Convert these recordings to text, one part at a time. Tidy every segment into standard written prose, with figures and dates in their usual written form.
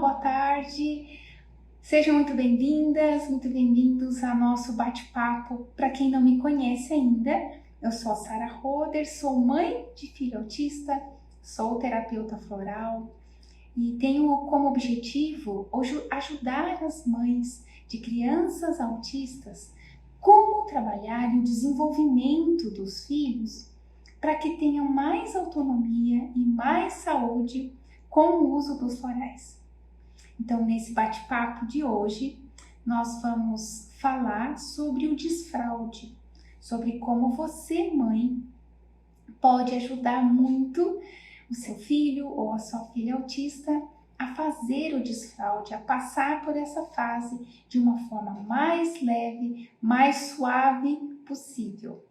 boa tarde. Sejam muito bem-vindas, muito bem-vindos ao nosso bate-papo. Para quem não me conhece ainda, eu sou a Sara Roder, sou mãe de filho autista, sou terapeuta floral e tenho como objetivo hoje ajudar as mães de crianças autistas como trabalhar no desenvolvimento dos filhos para que tenham mais autonomia e mais saúde com o uso dos florais. Então, nesse bate-papo de hoje, nós vamos falar sobre o desfraude, sobre como você, mãe, pode ajudar muito o seu filho ou a sua filha autista a fazer o desfraude, a passar por essa fase de uma forma mais leve, mais suave possível.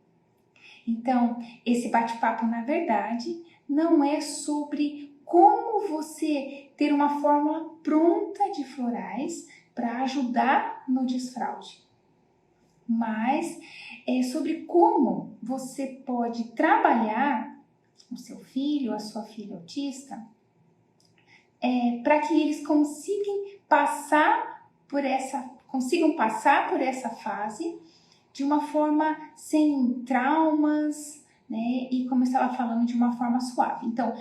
Então, esse bate-papo, na verdade, não é sobre como você ter uma fórmula pronta de florais para ajudar no desfraude, mas é sobre como você pode trabalhar o seu filho, a sua filha autista, para que eles consigam passar por essa fase de uma forma sem traumas, né? E como eu estava falando, de uma forma suave. Então,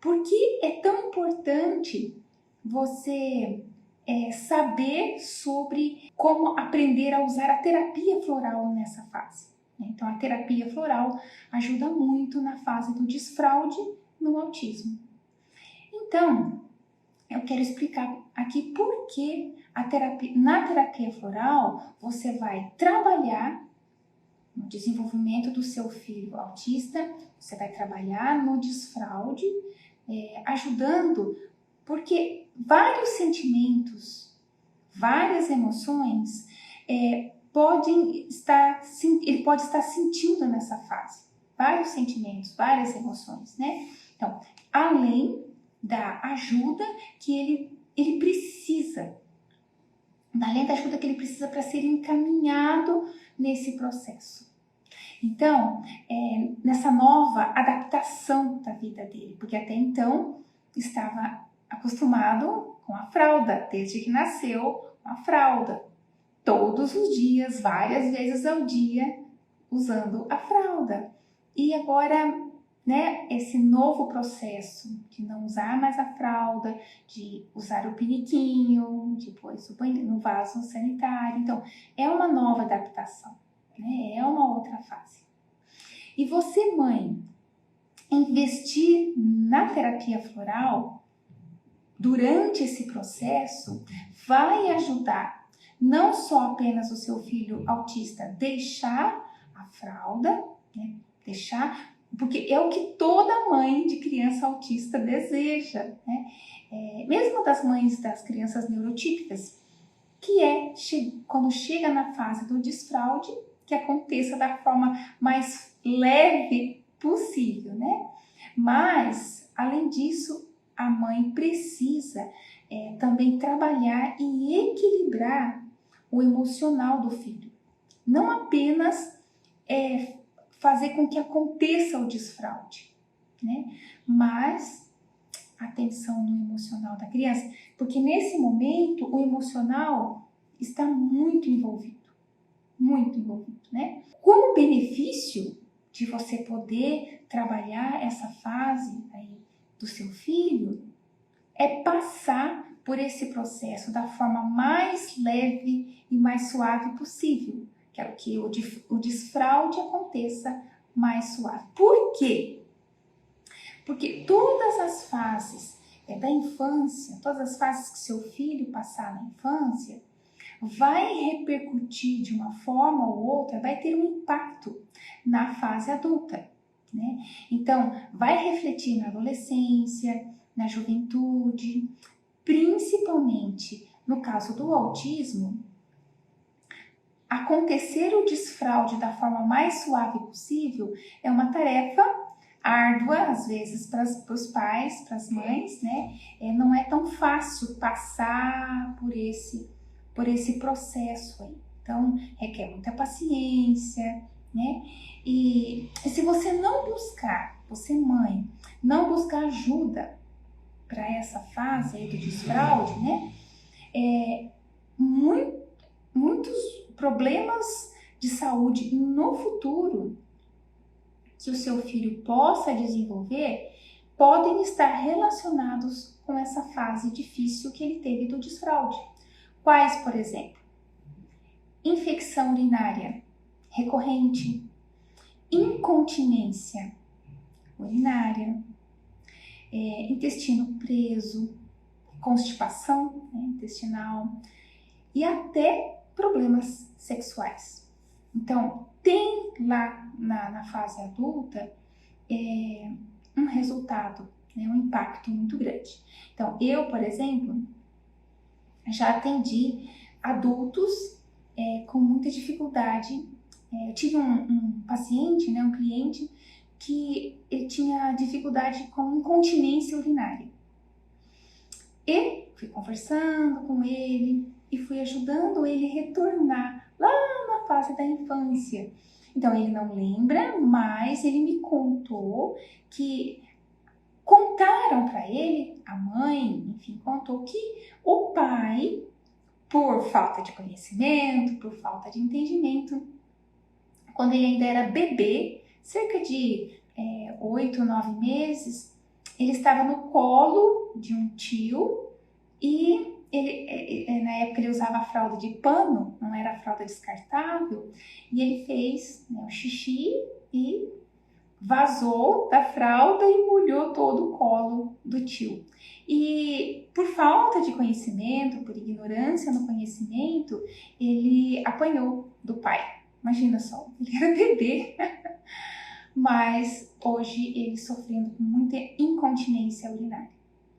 por que é tão importante você saber sobre como aprender a usar a terapia floral nessa fase? Então, a terapia floral ajuda muito na fase do desfraude no autismo. Então, eu quero explicar aqui por que na terapia floral você vai trabalhar no desenvolvimento do seu filho autista, você vai trabalhar no desfraude, ajudando, porque vários sentimentos, várias emoções, ele pode estar sentindo nessa fase. Vários sentimentos, várias emoções, né? Então, além da ajuda que ele precisa, para ser encaminhado nesse processo. Então, nessa nova adaptação da vida dele, porque até então estava acostumado com a fralda, desde que nasceu com a fralda, todos os dias, várias vezes ao dia, usando a fralda. E agora, né, esse novo processo de não usar mais a fralda, de usar o piniquinho, depois o banho no vaso sanitário. Então, é uma nova adaptação, né? É uma outra fase. E você, mãe, investir na terapia floral durante esse processo vai ajudar não só apenas o seu filho autista deixar a fralda, né? Porque é o que toda mãe de criança autista deseja, né? Mesmo das mães das crianças neurotípicas, que quando chega na fase do desfraude, que aconteça da forma mais leve possível, né? Mas, além disso, a mãe precisa também trabalhar e equilibrar o emocional do filho. Não apenas fazer com que aconteça o desfraude, né? Mas atenção no emocional da criança, porque nesse momento o emocional está muito envolvido, né? Como benefício de você poder trabalhar essa fase aí do seu filho é passar por esse processo da forma mais leve e mais suave possível. Quero que o desfraude aconteça mais suave. Por quê? Porque todas as fases da infância, todas as fases que seu filho passar na infância, vai repercutir de uma forma ou outra, vai ter um impacto na fase adulta, né? Então, vai refletir na adolescência, na juventude, principalmente no caso do autismo. Acontecer o desfraude da forma mais suave possível é uma tarefa árdua, às vezes, para os pais, para as mães, né? Não é tão fácil passar por esse processo aí. Então, requer muita paciência, né? E se você não buscar, você mãe, não buscar ajuda para essa fase aí do desfraude, né? Muitos problemas de saúde no futuro que o seu filho possa desenvolver podem estar relacionados com essa fase difícil que ele teve do desfraude. Quais, por exemplo? Infecção urinária recorrente, incontinência urinária, intestino preso, constipação, né, intestinal e até problemas sexuais. Então, tem lá na fase adulta um resultado, né, um impacto muito grande. Então, eu, por exemplo, já atendi adultos com muita dificuldade. Eu tive um paciente, né, um cliente, que ele tinha dificuldade com incontinência urinária. E fui conversando com ele e fui ajudando ele a retornar lá na fase da infância. Então, ele não lembra, mas ele me contou que contaram para ele, a mãe, enfim, contou que o pai, por falta de conhecimento, por falta de entendimento, quando ele ainda era bebê, cerca de 8, 9 meses, ele estava no colo de um tio e na época ele usava a fralda de pano, não era a fralda descartável, e ele fez, né, o xixi e vazou da fralda e molhou todo o colo do tio. E por falta de conhecimento, por ignorância no conhecimento, ele apanhou do pai. Imagina só, ele era bebê, mas hoje ele sofrendo com muita incontinência urinária,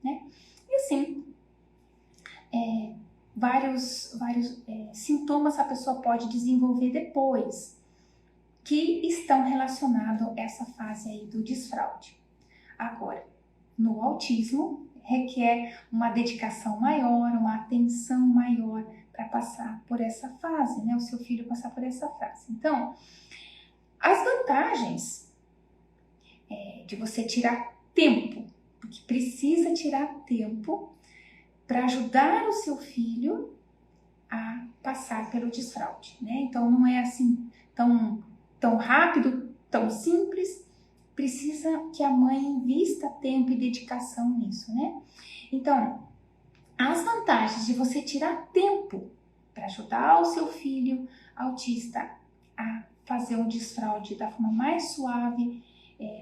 né? E assim, vários sintomas a pessoa pode desenvolver depois, que estão relacionados a essa fase aí do desfraude. Agora, no autismo, requer uma dedicação maior, uma atenção maior para passar por essa fase, né? O seu filho passar por essa fase. Então, as vantagens de você tirar tempo, porque precisa tirar tempo para ajudar o seu filho a passar pelo desfraude, né? Então, não é assim tão rápido, tão simples, precisa que a mãe invista tempo e dedicação nisso, né? Então, as vantagens de você tirar tempo para ajudar o seu filho autista a fazer um desfraude da forma mais suave,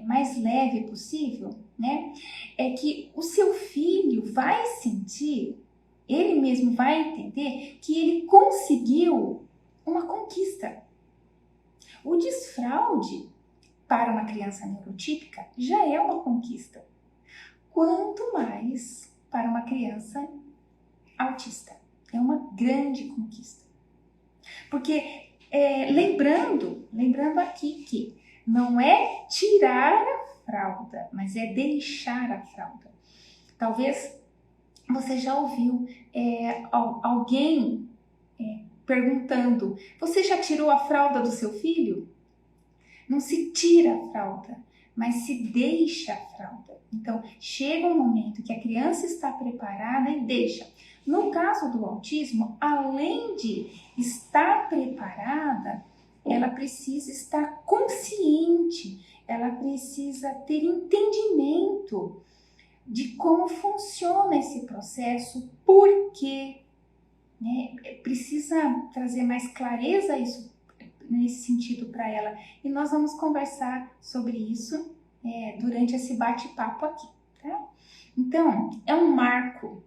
mais leve possível, né? É que o seu filho vai sentir, ele mesmo vai entender que ele conseguiu uma conquista. O desfraude para uma criança neurotípica já é uma conquista. Quanto mais para uma criança autista. É uma grande conquista. Porque, lembrando aqui que não é tirar a fralda, mas é deixar a fralda. Talvez você já ouviu alguém perguntando: você já tirou a fralda do seu filho? Não se tira a fralda, mas se deixa a fralda. Então, chega um momento que a criança está preparada e deixa. No caso do autismo, além de estar preparada, ela precisa estar consciente, ela precisa ter entendimento de como funciona esse processo, por quê, né? Precisa trazer mais clareza isso, nesse sentido para ela. E nós vamos conversar sobre isso durante esse bate-papo aqui, tá? Então, é um marco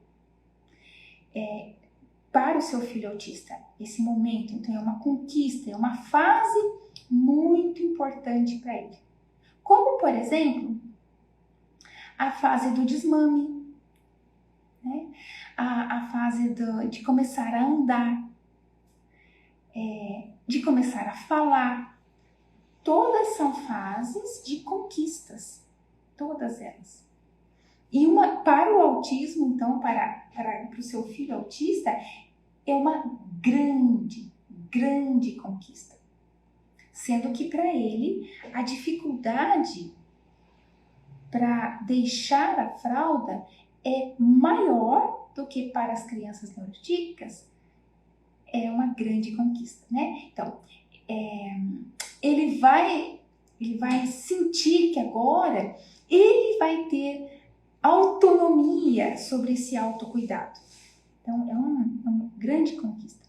para o seu filho autista, esse momento. Então, é uma conquista, é uma fase muito importante para ele. Como, por exemplo, a fase do desmame, né? A fase de começar a andar, de começar a falar. Todas são fases de conquistas, todas elas. E para o autismo, então, para o seu filho autista, é uma grande, grande conquista. Sendo que para ele, a dificuldade para deixar a fralda é maior do que para as crianças neurotípicas, é uma grande conquista, né? Então, ele vai sentir que agora ele vai ter autonomia sobre esse autocuidado. Então, é uma grande conquista.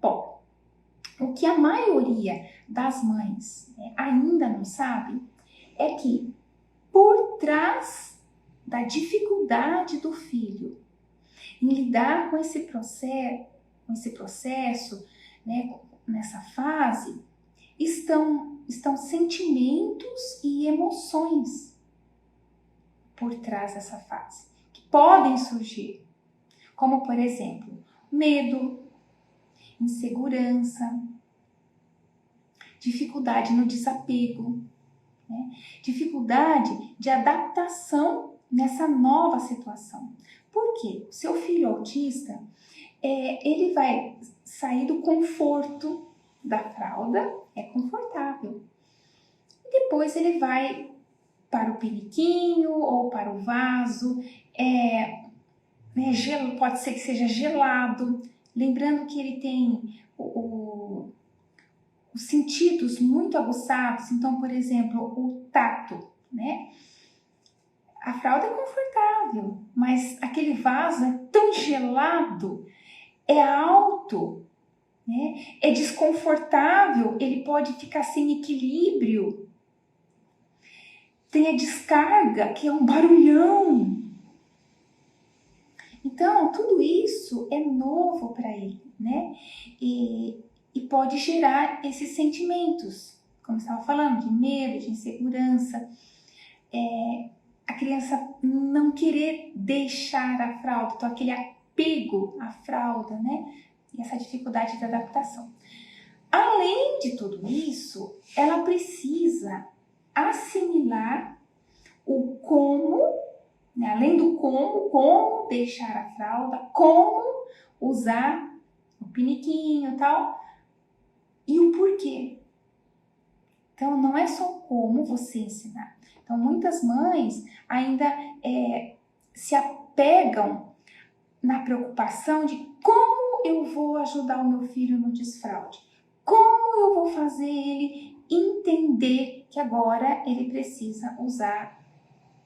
Bom, o que a maioria das mães ainda não sabe é que por trás da dificuldade do filho em lidar com esse processo, né, nessa fase, estão sentimentos e emoções por trás dessa fase, que podem surgir, como, por exemplo, medo, insegurança, dificuldade no desapego, né? Dificuldade de adaptação nessa nova situação. Por quê? O seu filho autista, ele vai sair do conforto da fralda, é confortável. E depois ele vai para o piniquinho ou para o vaso, pode ser que seja gelado, lembrando que ele tem os sentidos muito aguçados. Então, por exemplo, o tato, né? A fralda é confortável, mas aquele vaso é tão gelado, é alto, né? É desconfortável, ele pode ficar sem equilíbrio. Tem a descarga, que é um barulhão. Então, tudo isso é novo para ele, né? E pode gerar esses sentimentos, como eu estava falando, de medo, de insegurança. A criança não querer deixar a fralda, então aquele apego à fralda, né? E essa dificuldade de adaptação. Além de tudo isso, ela precisa assimilar o como, né? Além do como deixar a fralda, como usar o piniquinho e tal, e o porquê. Então, não é só como você ensinar. Então, muitas mães ainda se apegam na preocupação de como eu vou ajudar o meu filho no desfraude. Como eu vou fazer ele entender que agora ele precisa usar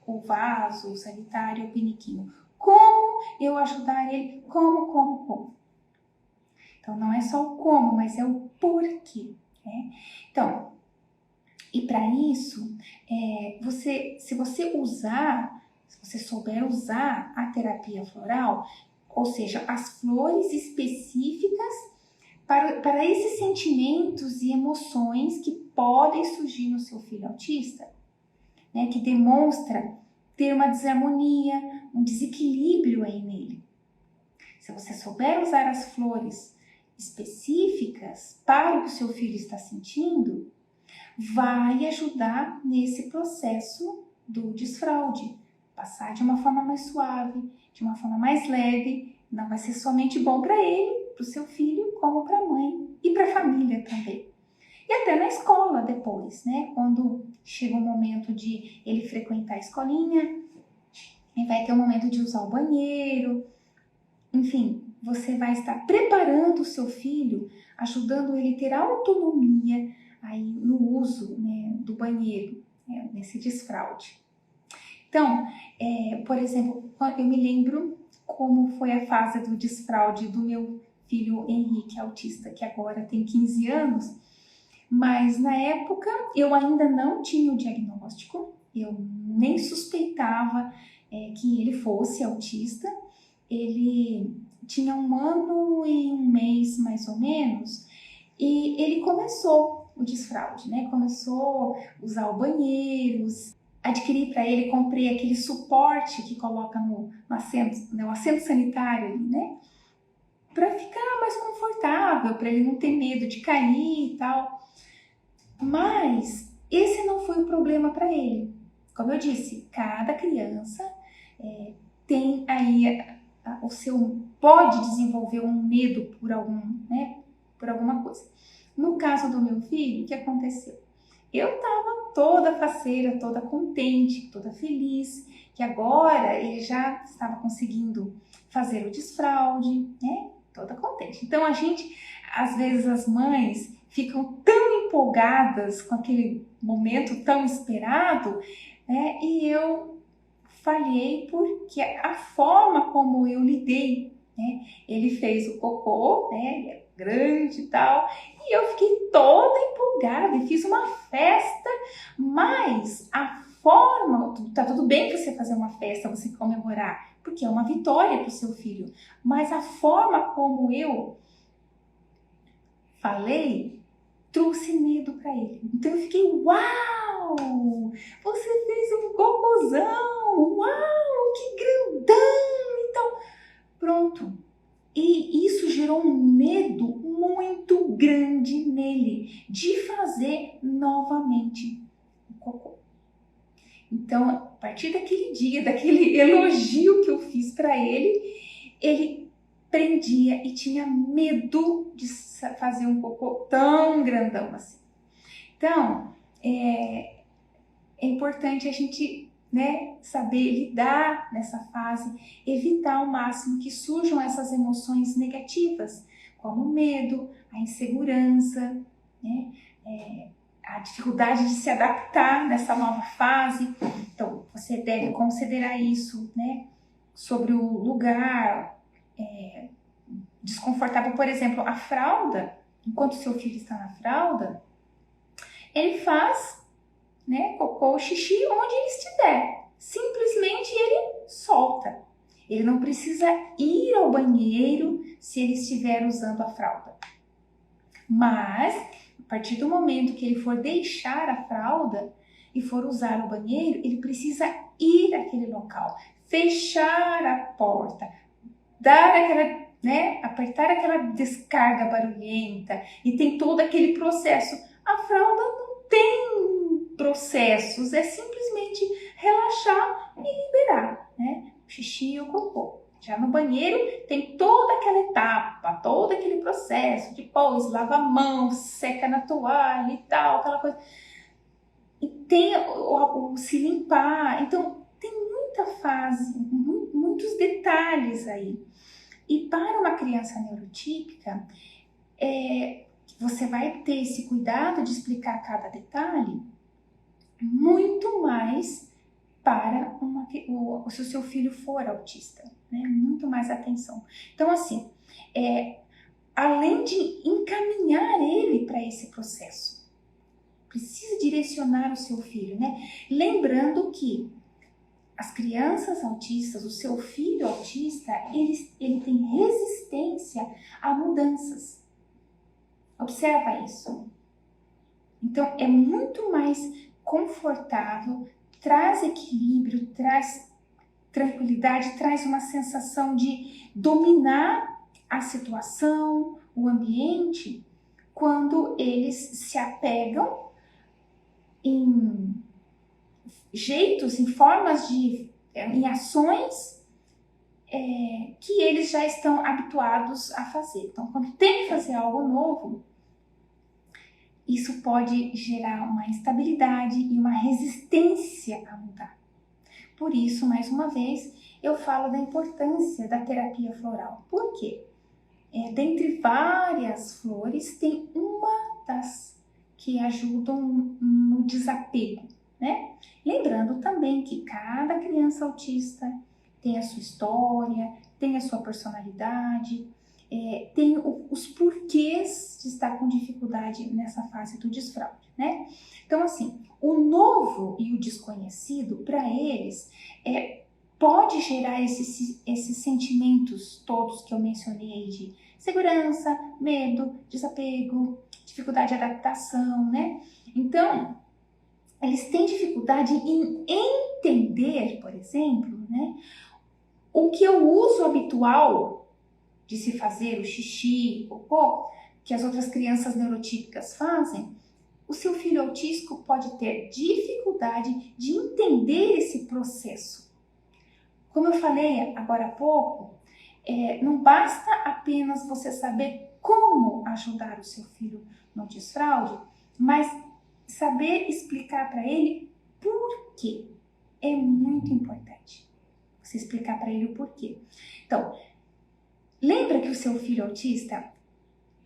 o vaso, o sanitário, o piniquinho. Como eu ajudar ele? Como? Então, não é só o como, mas é o porquê, né? Então, e para isso, se você souber usar a terapia floral, ou seja, as flores específicas para esses sentimentos e emoções que podem surgir no seu filho autista, né, que demonstra ter uma desarmonia, um desequilíbrio aí nele. Se você souber usar as flores específicas para o que o seu filho está sentindo, vai ajudar nesse processo do desfraude. Passar de uma forma mais suave, de uma forma mais leve. Não vai ser somente bom para ele, para o seu filho, como para a mãe e para a família também. E até na escola depois, né? Quando chega o momento de ele frequentar a escolinha, e vai ter o momento de usar o banheiro. Enfim, você vai estar preparando o seu filho, ajudando ele a ter autonomia aí no uso, né, do banheiro, né, nesse desfraude. Então, por exemplo, eu me lembro como foi a fase do desfraude do meu filho Henrique, autista, que agora tem 15 anos, mas na época eu ainda não tinha o diagnóstico, eu nem suspeitava que ele fosse autista. Ele tinha 1 ano e 1 mês, mais ou menos, e ele começou o desfraude, né? Começou a usar o banheiro, adquiri para ele, comprei aquele suporte que coloca no assento, né? O assento sanitário ali, né? Para ficar mais confortável, para ele não ter medo de cair e tal. Mas esse não foi o problema para ele. Como eu disse, cada criança tem aí pode desenvolver um medo por alguma coisa. No caso do meu filho, o que aconteceu? Eu estava toda faceira, toda contente, toda feliz que agora ele já estava conseguindo fazer o desfraude, né? Toda contente. Então a gente, às vezes as mães ficam tão empolgadas com aquele momento tão esperado, né? E eu falhei porque a forma como eu lidei, né? Ele fez o cocô, né? Ele é grande e tal, e eu fiquei toda empolgada e fiz uma festa, mas a forma, tá tudo bem você fazer uma festa, você comemorar, porque é uma vitória para o seu filho, mas a forma como eu falei trouxe medo para ele. Então eu fiquei, uau, você fez um cocôzão, uau, que grandão, então pronto. E isso gerou um medo muito grande nele de fazer novamente o cocô. Então, a partir daquele dia, daquele elogio que eu fiz para ele prendia e tinha medo de fazer um cocô tão grandão assim. Então, é importante a gente, né, saber lidar nessa fase, evitar ao máximo que surjam essas emoções negativas, como o medo, a insegurança, né, a dificuldade de se adaptar nessa nova fase. Então, você deve considerar isso, né, sobre o lugar desconfortável. Por exemplo, a fralda, enquanto seu filho está na fralda, ele faz, né, cocô ou xixi onde ele estiver. Simplesmente ele solta. Ele não precisa ir ao banheiro se ele estiver usando a fralda. Mas, a partir do momento que ele for deixar a fralda e for usar o banheiro, ele precisa ir àquele local, fechar a porta, dar aquela, né, apertar aquela descarga barulhenta e tem todo aquele processo. A fralda não tem processos, é simplesmente relaxar e liberar, né? O xixi e o cocô. Já no banheiro tem toda aquela etapa, todo aquele processo, depois lava a mão, seca na toalha e tal, aquela coisa. E tem o se limpar, então tem muita fase, muitos detalhes aí. E para uma criança neurotípica, você vai ter esse cuidado de explicar cada detalhe muito mais para se o seu filho for autista, né? Muito mais atenção. Então, assim, além de encaminhar ele para esse processo, precisa direcionar o seu filho, né? Lembrando que as crianças autistas, o seu filho autista, ele tem resistência a mudanças. Observa isso. Então, é muito mais confortável, traz equilíbrio, traz tranquilidade, traz uma sensação de dominar a situação, o ambiente, quando eles se apegam em jeitos, em formas em ações que eles já estão habituados a fazer. Então, quando tem que fazer algo novo, isso pode gerar uma instabilidade e uma resistência a mudar. Por isso, mais uma vez, eu falo da importância da terapia floral. Por quê? Dentre várias flores, tem uma das que ajudam no desapego, né? Lembrando também que cada criança autista tem a sua história, tem a sua personalidade, tem os porquês de estar com dificuldade nessa fase do desfraude, né? Então, assim, o novo e o desconhecido, para eles, pode gerar esses sentimentos todos que eu mencionei de segurança, medo, desapego, dificuldade de adaptação, né? Então, eles têm dificuldade em entender, por exemplo, né, o que é o uso habitual de se fazer o xixi, o cocô, que as outras crianças neurotípicas fazem. O seu filho autístico pode ter dificuldade de entender esse processo. Como eu falei agora há pouco, não basta apenas você saber como ajudar o seu filho no desfraude, mas saber explicar para ele por quê. é muito importante você explicar para ele o porquê. Então, lembra que o seu filho autista,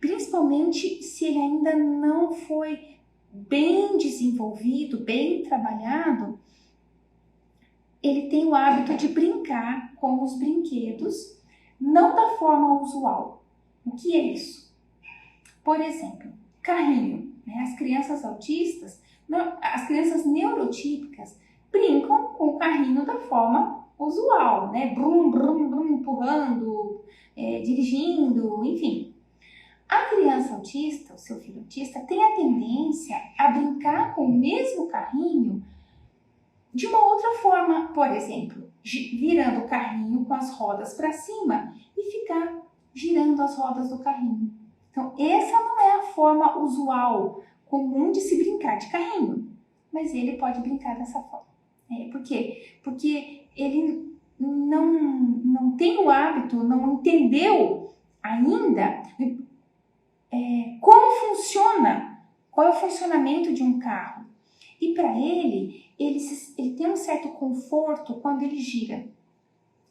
principalmente se ele ainda não foi bem desenvolvido, bem trabalhado, ele tem o hábito de brincar com os brinquedos, não da forma usual. O que é isso? Por exemplo, carrinho. Né? As crianças autistas, as crianças neurotípicas brincam com o carrinho da forma usual, né? Brum, brum, brum, empurrando, dirigindo, enfim. A criança autista, o seu filho autista, tem a tendência a brincar com o mesmo carrinho de uma outra forma, por exemplo, virando o carrinho com as rodas para cima e ficar girando as rodas do carrinho. Então, essa não é a forma usual, comum de se brincar de carrinho, mas ele pode brincar dessa forma. Por quê? Porque ele não tem o hábito, não entendeu ainda como funciona, qual é o funcionamento de um carro. E para ele tem um certo conforto quando ele gira,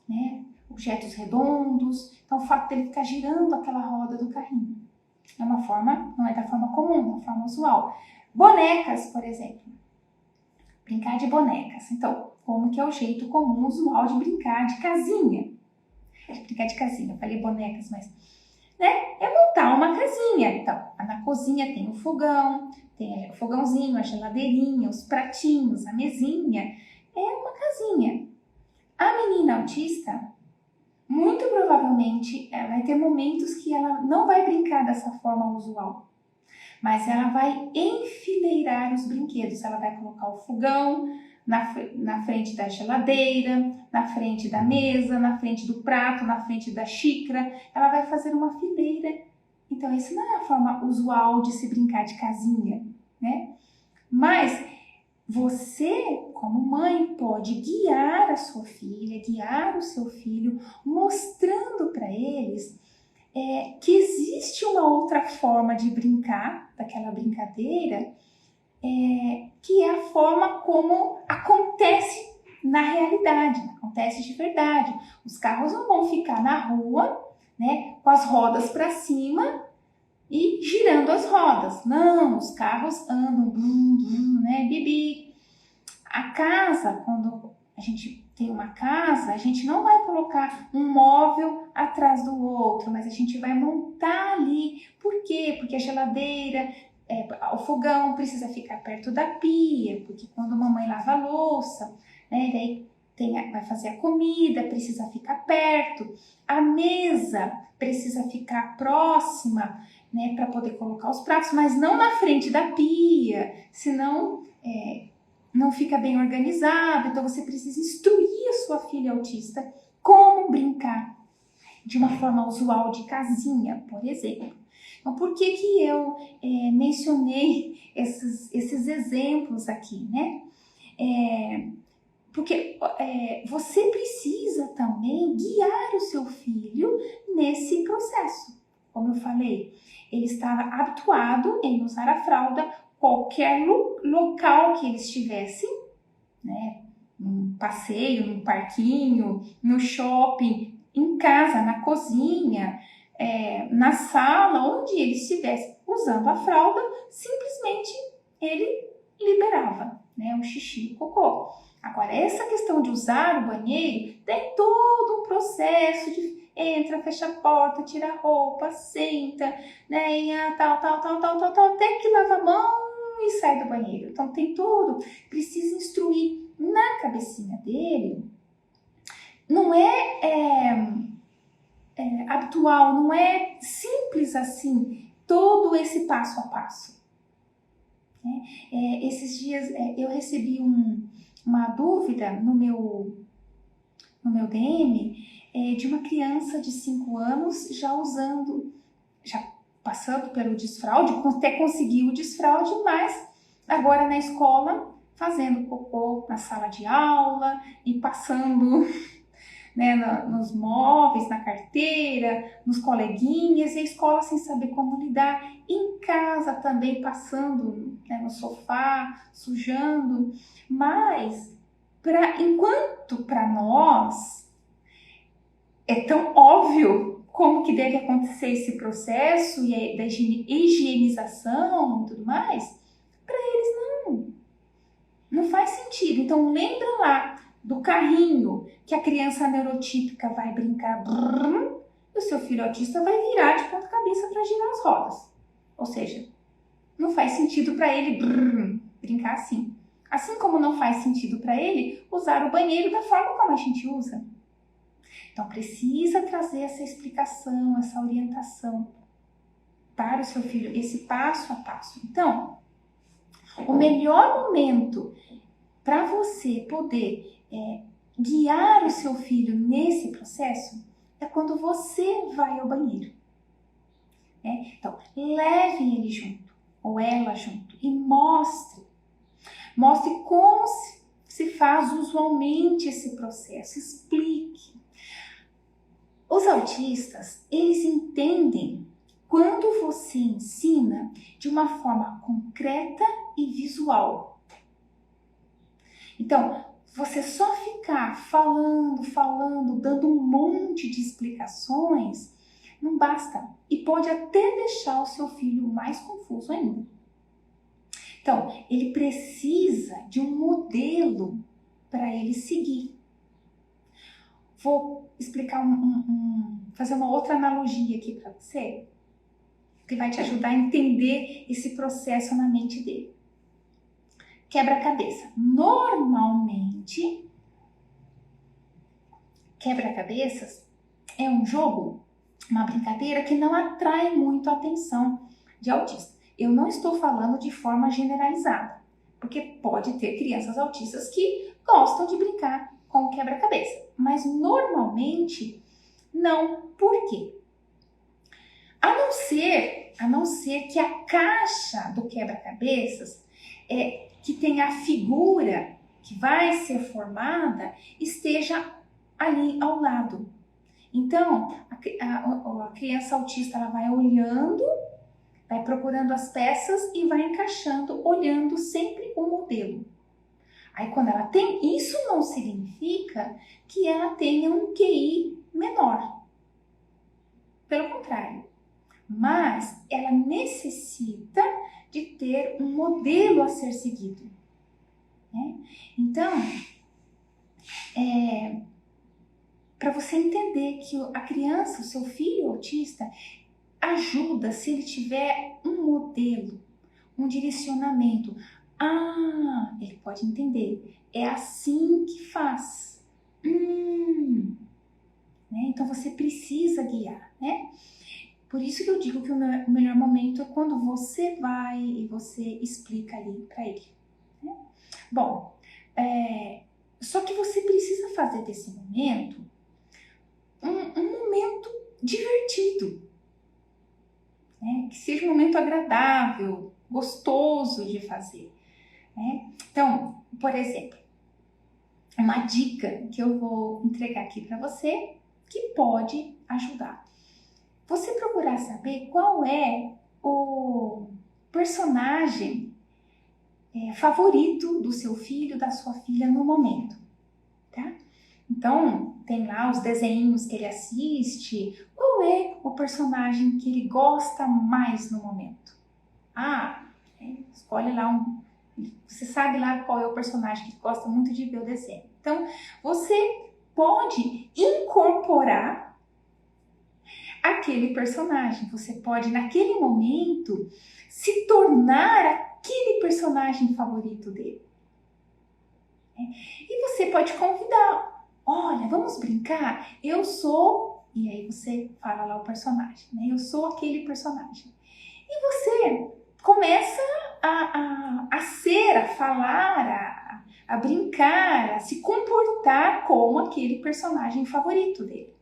né? Objetos redondos, então o fato dele ficar girando aquela roda do carrinho. É uma forma, não é da forma comum, é uma forma usual. Bonecas, por exemplo. Brincar de bonecas. Então, como que é o jeito comum, usual de brincar de casinha? De brincar de casinha, eu falei bonecas, mas... né? É montar uma casinha. Então, na cozinha tem o fogão, tem o fogãozinho, a geladeirinha, os pratinhos, a mesinha. É uma casinha. A menina autista, muito provavelmente, ela vai ter momentos que ela não vai brincar dessa forma usual. Mas ela vai enfileirar os brinquedos. Ela vai colocar o fogão na frente da geladeira, na frente da mesa, na frente do prato, na frente da xícara. Ela vai fazer uma fileira. Então, isso não é a forma usual de se brincar de casinha, né? Mas você, como mãe, pode guiar a sua filha, guiar o seu filho, mostrando para eles que existe uma outra forma de brincar, daquela brincadeira, que é a forma como acontece na realidade, acontece de verdade. Os carros não vão ficar na rua, né, com as rodas para cima e girando as rodas. Não, os carros andam, blum, blum, né, bibi. A casa, quando a gente tem uma casa, a gente não vai colocar um móvel atrás do outro, mas a gente vai montar ali. Por quê? Porque a geladeira, o fogão precisa ficar perto da pia, porque quando a mamãe lava a louça, né, daí vai fazer a comida, precisa ficar perto. A mesa precisa ficar próxima, né, para poder colocar os pratos, mas não na frente da pia, senão não fica bem organizado. Então você precisa instruir a sua filha autista como brincar de uma forma usual de casinha, por exemplo. Então, por que eu mencionei esses exemplos aqui, né? Porque você precisa também guiar o seu filho nesse processo. Como eu falei, ele estava habituado em usar a fralda qualquer local que ele estivesse, né? Num passeio, num parquinho, no shopping, em casa, na cozinha, na sala, onde ele estivesse usando a fralda, simplesmente ele liberava, né, o xixi e o cocô. Agora, essa questão de usar o banheiro tem todo um processo de entra, fecha a porta, tira a roupa, senta, né, e tal, até que lava a mão e sai do banheiro. Então, tem tudo, precisa instruir na cabecinha dele. Não habitual, não é simples assim, todo esse passo a passo. Né? Esses dias eu recebi uma dúvida no meu DM de uma criança de 5 anos já passando pelo desfraude, até conseguiu o desfraude, mas agora na escola fazendo cocô na sala de aula e passando, né, nos móveis, na carteira, nos coleguinhas, e a escola sem saber como lidar. Em casa também passando, né, no sofá, sujando. Mas Enquanto para nós é tão óbvio como que deve acontecer esse processo e da higienização e tudo mais, para eles não faz sentido. Então lembra lá do carrinho que a criança neurotípica vai brincar, brrr, e o seu filho autista vai virar de ponta cabeça para girar as rodas. Ou seja, não faz sentido para ele brincar assim. Assim como não faz sentido para ele usar o banheiro da forma como a gente usa. Então precisa trazer essa explicação, essa orientação para o seu filho, esse passo a passo. Então, o melhor momento para você poder guiar o seu filho nesse processo é quando você vai ao banheiro. Então, leve ele junto, ou ela junto, e mostre como se faz usualmente esse processo, explique. Os autistas, eles entendem quando você ensina de uma forma concreta e visual. Então, você só ficar falando, dando um monte de explicações, não basta. E pode até deixar o seu filho mais confuso ainda. Então, ele precisa de um modelo para ele seguir. Vou explicar fazer uma outra analogia aqui para você, que vai te ajudar a entender esse processo na mente dele. Quebra-cabeça. Normalmente, quebra-cabeças é um jogo, uma brincadeira que não atrai muito a atenção de autista. Eu não estou falando de forma generalizada, porque pode ter crianças autistas que gostam de brincar com o quebra-cabeça, mas normalmente não. Por quê? A não ser que a caixa do quebra-cabeças que tem a figura que vai ser formada esteja ali ao lado. Então, a criança autista ela vai olhando, vai procurando as peças e vai encaixando, olhando sempre o modelo. Aí quando ela tem, isso não significa que ela tenha um QI menor. Pelo contrário. Mas ela necessita de ter um modelo a ser seguido. Então, para você entender que a criança, o seu filho autista, ajuda se ele tiver um modelo, um direcionamento. Ele pode entender. É assim que faz. Então você precisa guiar, né? Por isso que eu digo que o melhor momento é quando você vai e você explica ali para ele. Né? Bom, só que você precisa fazer desse momento um momento divertido. Que seja um momento agradável, gostoso de fazer. Então, por exemplo, uma dica que eu vou entregar aqui para você que pode ajudar. Você procurar saber qual é o personagem favorito do seu filho, da sua filha no momento, tá? Então, tem lá os desenhos que ele assiste. Qual é o personagem que ele gosta mais no momento? Escolhe lá você sabe lá qual é o personagem que gosta muito de ver o desenho. Então, você pode incorporar aquele personagem. Você pode, naquele momento, se tornar aquele personagem favorito dele. E você pode convidar. Olha, vamos brincar? Eu sou... E aí você fala lá o personagem, né? Eu sou aquele personagem. E você começa a ser, a falar, a brincar, a se comportar como aquele personagem favorito dele.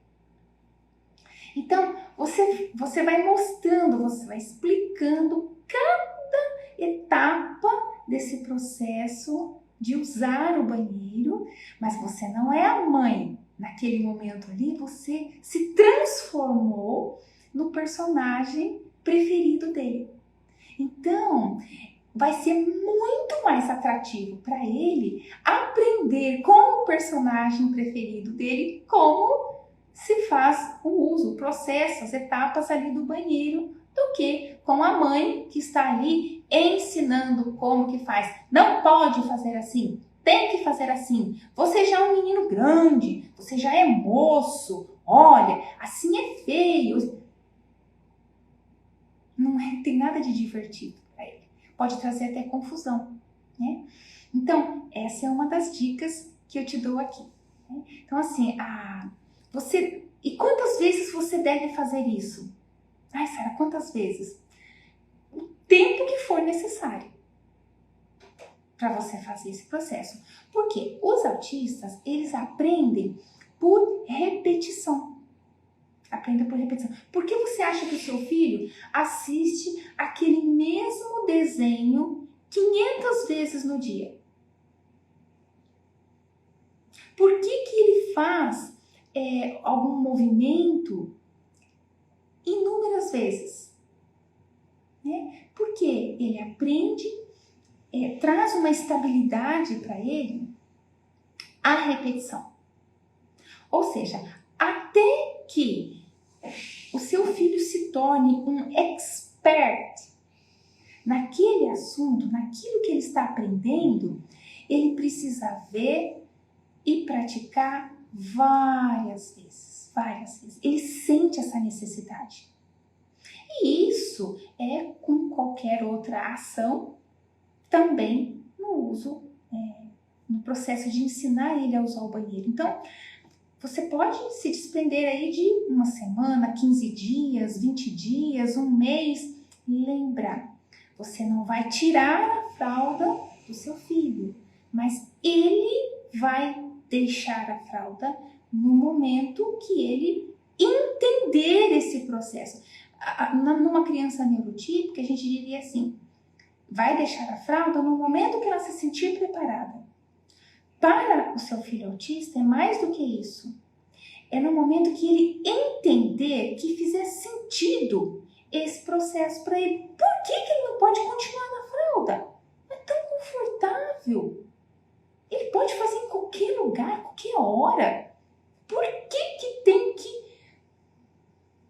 Então, você vai mostrando, você vai explicando cada etapa desse processo de usar o banheiro, mas você não é a mãe. Naquele momento ali, você se transformou no personagem preferido dele. Então, vai ser muito mais atrativo para ele aprender com o personagem preferido dele como se faz o uso, o processo, as etapas ali do banheiro, do que com a mãe que está ali ensinando como que faz. Não pode fazer assim, tem que fazer assim. Você já é um menino grande, você já é moço, olha, assim é feio. Não tem nada de divertido para ele. Pode trazer até confusão, né? Então, essa é uma das dicas que eu te dou aqui. Né? Então, assim, e quantas vezes você deve fazer isso? Ai, Sara, quantas vezes? O tempo que for necessário para você fazer esse processo. Porque os autistas, eles aprendem por repetição. Aprenda por repetição. Por que você acha que o seu filho assiste aquele mesmo desenho 500 vezes no dia? Por que ele faz algum movimento inúmeras vezes? Né? Porque ele aprende, traz uma estabilidade para ele a repetição. Ou seja, até que o seu filho se torne um expert naquele assunto, naquilo que ele está aprendendo, ele precisa ver e praticar várias vezes, várias vezes. Ele sente essa necessidade. E isso é com qualquer outra ação, também no uso, no processo de ensinar ele a usar o banheiro. Então, você pode se desprender aí de uma semana, 15 dias, 20 dias, um mês. Lembra, você não vai tirar a fralda do seu filho, mas ele vai deixar a fralda no momento que ele entender esse processo. Numa criança neurotípica, a gente diria assim, vai deixar a fralda no momento que ela se sentir preparada. Para o seu filho autista é mais do que isso. É no momento que ele entender, que fizer sentido esse processo para ele. Por que ele não pode continuar na fralda? É tão confortável. Ele pode fazer em qualquer lugar, qualquer hora. Por que tem que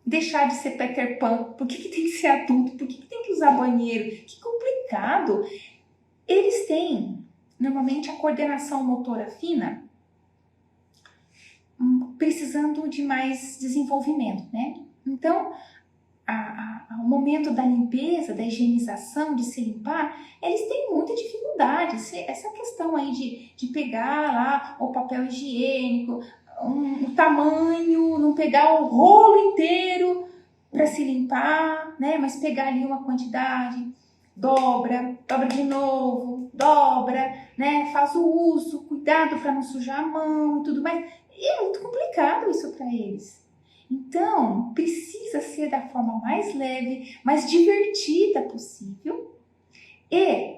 deixar de ser Peter Pan? Por que tem que ser adulto? Por que tem que usar banheiro? Que complicado. Eles têm, normalmente, a coordenação motora fina precisando de mais desenvolvimento, né? Então, o momento da limpeza, da higienização, de se limpar, eles têm muita dificuldade. Essa questão aí de pegar lá o papel higiênico, um tamanho, não pegar o rolo inteiro para se limpar, né? Mas pegar ali uma quantidade, dobra de novo, dobra, né? Faz o uso, cuidado para não sujar a mão e tudo mais. E é muito complicado isso para eles. Então, precisa ser da forma mais leve, mais divertida possível e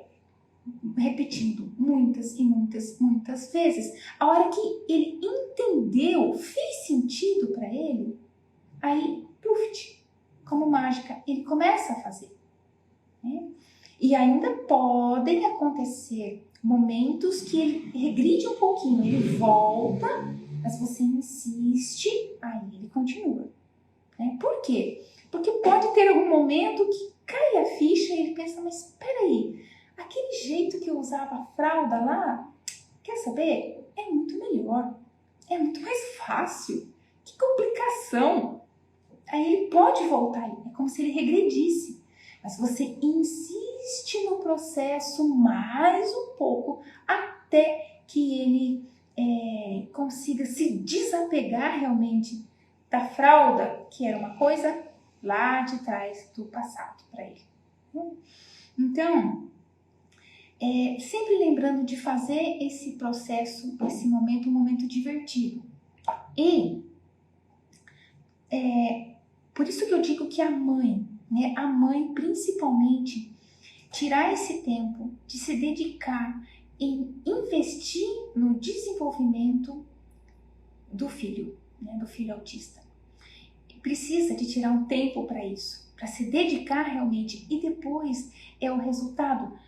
repetindo muitas e muitas vezes. A hora que ele entendeu, fez sentido para ele, aí, puf, como mágica, ele começa a fazer. Né? E ainda podem acontecer momentos que ele regride um pouquinho, ele volta, mas você insiste, aí ele continua. Né? Por quê? Porque pode ter algum momento que cai a ficha e ele pensa, mas espera aí, aquele jeito que eu usava a fralda lá, quer saber? É muito melhor, é muito mais fácil, que complicação. Aí ele pode voltar, é como se ele regredisse. Mas você insiste no processo mais um pouco até que ele consiga se desapegar realmente da fralda, que era uma coisa lá de trás do passado para ele. Então, sempre lembrando de fazer esse processo, esse momento, um momento divertido. E por isso que eu digo que a mãe principalmente, tirar esse tempo de se dedicar em investir no desenvolvimento do filho, né, do filho autista. Precisa de tirar um tempo para isso, para se dedicar realmente, e depois é o resultado.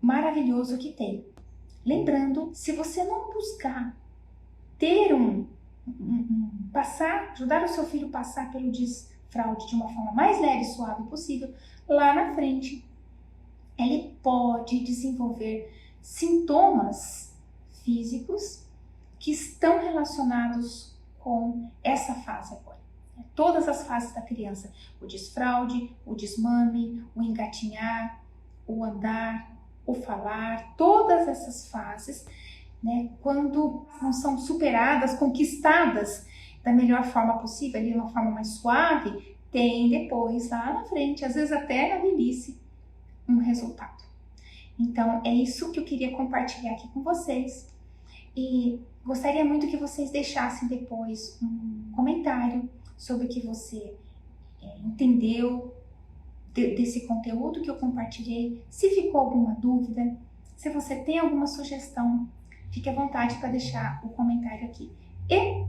maravilhoso que tem. Lembrando, se você não buscar ter ajudar o seu filho a passar pelo desfraude de uma forma mais leve e suave possível, lá na frente ele pode desenvolver sintomas físicos que estão relacionados com essa fase agora. Todas as fases da criança, o desfraude, o desmame, o engatinhar, o andar, o falar, todas essas fases, né, quando não são superadas, conquistadas da melhor forma possível, de uma forma mais suave, tem depois, lá na frente, às vezes até na velhice, um resultado. Então, é isso que eu queria compartilhar aqui com vocês. E gostaria muito que vocês deixassem depois um comentário sobre o que você entendeu desse conteúdo que eu compartilhei. Se ficou alguma dúvida, se você tem alguma sugestão, fique à vontade para deixar o comentário aqui. E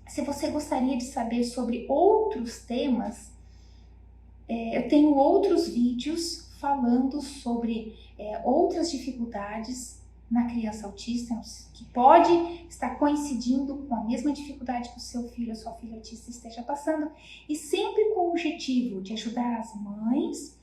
se você gostaria de saber sobre outros temas, eu tenho outros vídeos falando sobre outras dificuldades na criança autista, que pode estar coincidindo com a mesma dificuldade que o seu filho ou sua filha autista esteja passando, e sempre com o objetivo de ajudar as mães,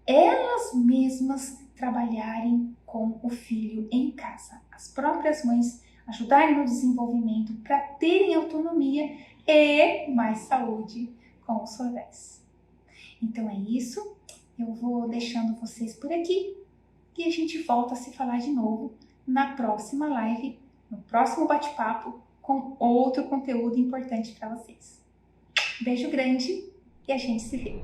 elas mesmas trabalharem com o filho em casa, as próprias mães ajudarem no desenvolvimento para terem autonomia e mais saúde com os Sorvés. Então é isso, eu vou deixando vocês por aqui e a gente volta a se falar de novo na próxima live, no próximo bate-papo com outro conteúdo importante para vocês. Beijo grande e a gente se vê.